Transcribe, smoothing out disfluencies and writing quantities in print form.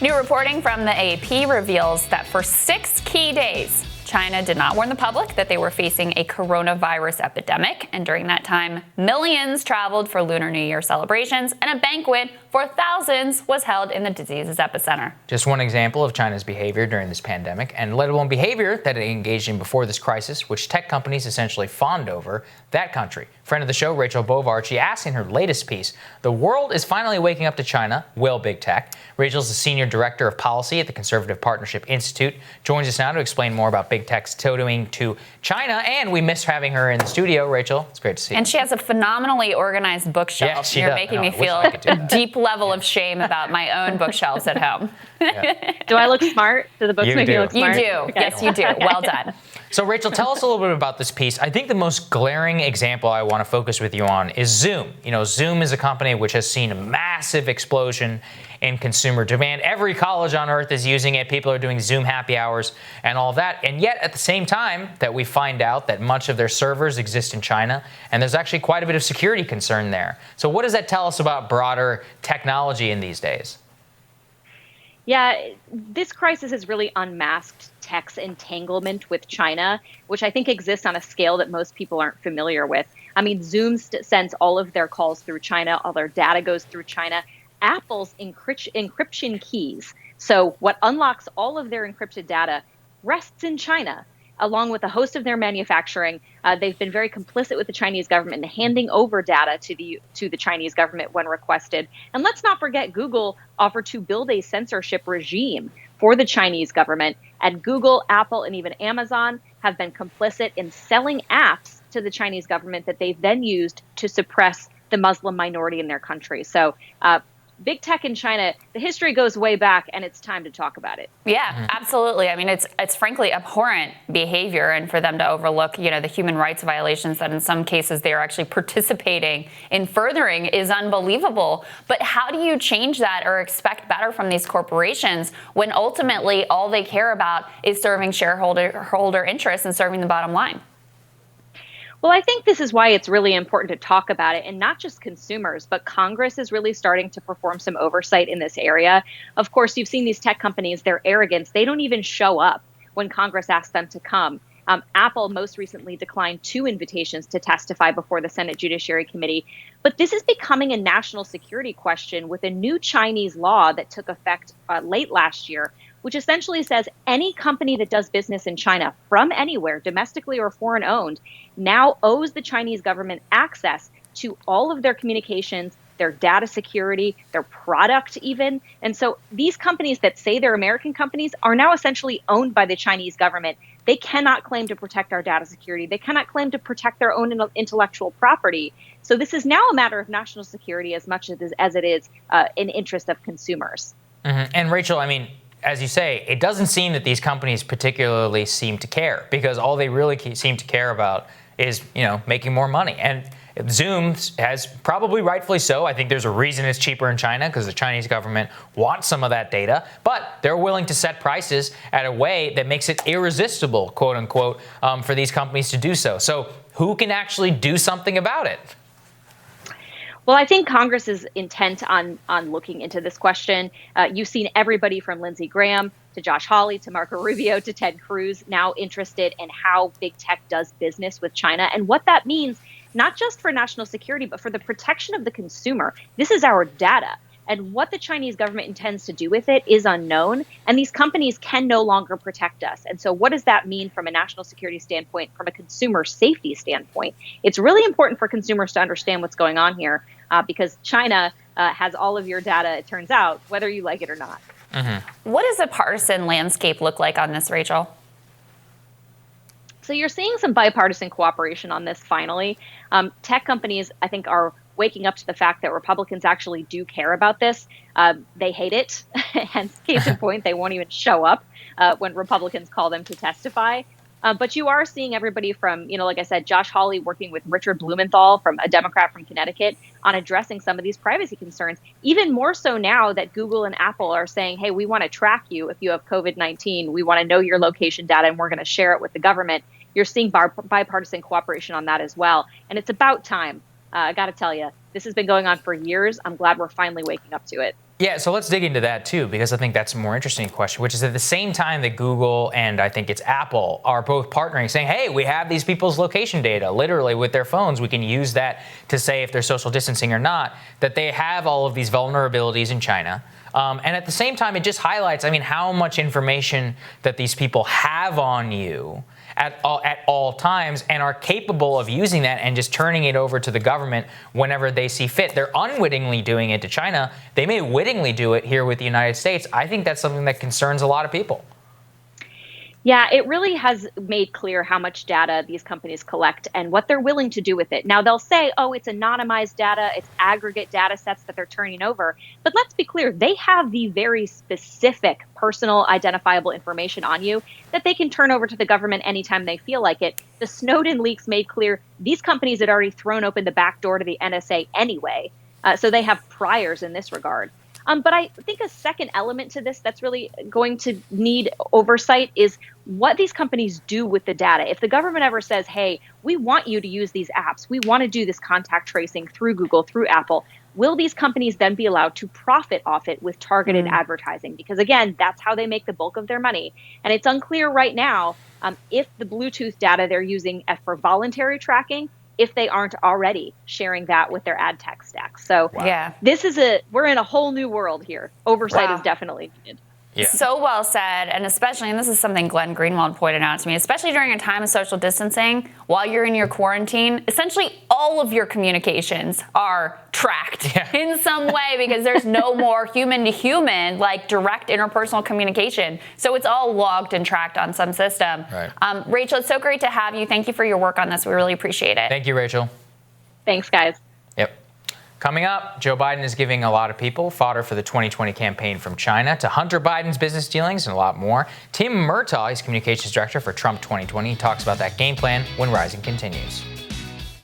New reporting from the AP reveals that for 6 key days, China did not warn the public that they were facing a coronavirus epidemic. And during that time, millions traveled for Lunar New Year celebrations, and a banquet for thousands was held in the disease's epicenter. Just one example of China's behavior during this pandemic, and let alone behavior that it engaged in before this crisis, which tech companies essentially fawned over that country. Friend of the show, Rachel Bovard, she asked in her latest piece, "The world is finally waking up to China. Will big tech?" Rachel's the senior director of policy at the Conservative Partnership Institute. Joins us now to explain more about big tech's toting to China, and we miss having her in the studio. Rachel, it's great to see you. And she has a phenomenally organized bookshelf. Yeah, she You're does. making me feel a deep level of shame about my own bookshelves at home. Yeah. Do I look smart? Do the books make me look smart? You do. Okay. Yes, you do. Well done. So, Rachel, tell us a little bit about this piece. I think the most glaring example I want to focus with you on is Zoom. You know, Zoom is a company which has seen a massive explosion in consumer demand. Every college on earth is using it. People are doing Zoom happy hours and all that. And yet, at the same time that we find out that much of their servers exist in China, and there's actually quite a bit of security concern there. So what does that tell us about broader technology in these days? Yeah, this crisis has really unmasked tech's entanglement with China, which I think exists on a scale that most people aren't familiar with. I mean, Zoom sends all of their calls through China, all their data goes through China. Apple's encryption keys, so what unlocks all of their encrypted data, rests in China, along with a host of their manufacturing. They've been very complicit with the Chinese government in handing over data to the Chinese government when requested. And let's not forget, Google offered to build a censorship regime for the Chinese government. And Google, Apple, and even Amazon have been complicit in selling apps to the Chinese government that they've then used to suppress the Muslim minority in their country. So big tech in China, the history goes way back, and it's time to talk about it. Yeah, absolutely. I mean, it's frankly abhorrent behavior, and for them to overlook, you know, the human rights violations that in some cases they are actually participating in furthering is unbelievable. But how do you change that or expect better from these corporations when ultimately all they care about is serving shareholder interests and serving the bottom line? Well, I think this is why it's really important to talk about it, and not just consumers, but Congress is really starting to perform some oversight in this area. Of course, you've seen these tech companies, their arrogance, they don't even show up when Congress asks them to come. Apple most recently declined 2 invitations to testify before the Senate Judiciary Committee. But this is becoming a national security question with a new Chinese law that took effect late last year, which essentially says any company that does business in China from anywhere, domestically or foreign owned, now owes the Chinese government access to all of their communications, their data security, their product even. And so these companies that say they're American companies are now essentially owned by the Chinese government. They cannot claim to protect our data security. They cannot claim to protect their own intellectual property. So this is now a matter of national security as much as it is in interest of consumers. Mm-hmm. And Rachel, I mean, as you say, it doesn't seem that these companies particularly seem to care, because all they really seem to care about is, you know, making more money. And Zoom has, probably rightfully so. I think there's a reason it's cheaper in China, because the Chinese government wants some of that data, but they're willing to set prices at a way that makes it irresistible, quote unquote, for these companies to do so. So who can actually do something about it? Well, I think Congress is intent on looking into this question. You've seen everybody from Lindsey Graham to Josh Hawley to Marco Rubio to Ted Cruz now interested in how big tech does business with China and what that means, not just for national security, but for the protection of the consumer. This is our data. And what the Chinese government intends to do with it is unknown. And these companies can no longer protect us. And so what does that mean from a national security standpoint, from a consumer safety standpoint? It's really important for consumers to understand what's going on here because China has all of your data, it turns out, whether you like it or not. Mm-hmm. What does the partisan landscape look like on this, Rachel? So you're seeing some bipartisan cooperation on this finally. Tech companies, I think, are waking up to the fact that Republicans actually do care about this. They hate it. Hence, case in point, they won't even show up when Republicans call them to testify. But you are seeing everybody from, like I said, Josh Hawley working with Richard Blumenthal, from a Democrat from Connecticut, on addressing some of these privacy concerns. Even more so now that Google and Apple are saying, hey, we want to track you if you have COVID-19. We want to know your location data, and we're going to share it with the government. You're seeing bipartisan cooperation on that as well. And it's about time. I got to tell you, this has been going on for years. I'm glad we're finally waking up to it. Yeah, so let's dig into that too, because I think that's a more interesting question, which is at the same time that Google and I think it's Apple are both partnering, saying, hey, we have these people's location data, literally with their phones. We can use that to say if they're social distancing or not, that they have all of these vulnerabilities in China. And at the same time, it just highlights, how much information that these people have on you at all times and are capable of using that and just turning it over to the government whenever they see fit. They're unwittingly doing it to China. They may wittingly do it here with the United States. I think that's something that concerns a lot of people. Yeah, it really has made clear how much data these companies collect and what they're willing to do with it. Now, they'll say, oh, it's anonymized data, it's aggregate data sets that they're turning over. But let's be clear, they have the very specific personal identifiable information on you that they can turn over to the government anytime they feel like it. The Snowden leaks made clear these companies had already thrown open the back door to the NSA anyway. So they have priors in this regard. But I think a second element to this that's really going to need oversight is what these companies do with the data. If the government ever says, hey, we want you to use these apps, we want to do this contact tracing through Google, through Apple, will these companies then be allowed to profit off it with targeted advertising? Because again, that's how they make the bulk of their money. And it's unclear right now if the Bluetooth data they're using for voluntary tracking, if they aren't already sharing that with their ad tech stack. So we're in a whole new world here. Oversight is definitely needed. Yeah. So well said, and especially, and this is something Glenn Greenwald pointed out to me, especially during a time of social distancing, while you're in your quarantine, essentially all of your communications are tracked in some way because there's no more human-to-human, like direct interpersonal communication. So it's all logged and tracked on some system. Right. Rachel, it's so great to have you. Thank you for your work on this. We really appreciate it. Thank you, Rachel. Thanks, guys. Yep. Coming up, Joe Biden is giving a lot of people fodder for the 2020 campaign from China to Hunter Biden's business dealings and a lot more. Tim Murtaugh, he's communications director for Trump 2020, talks about that game plan when Rising continues.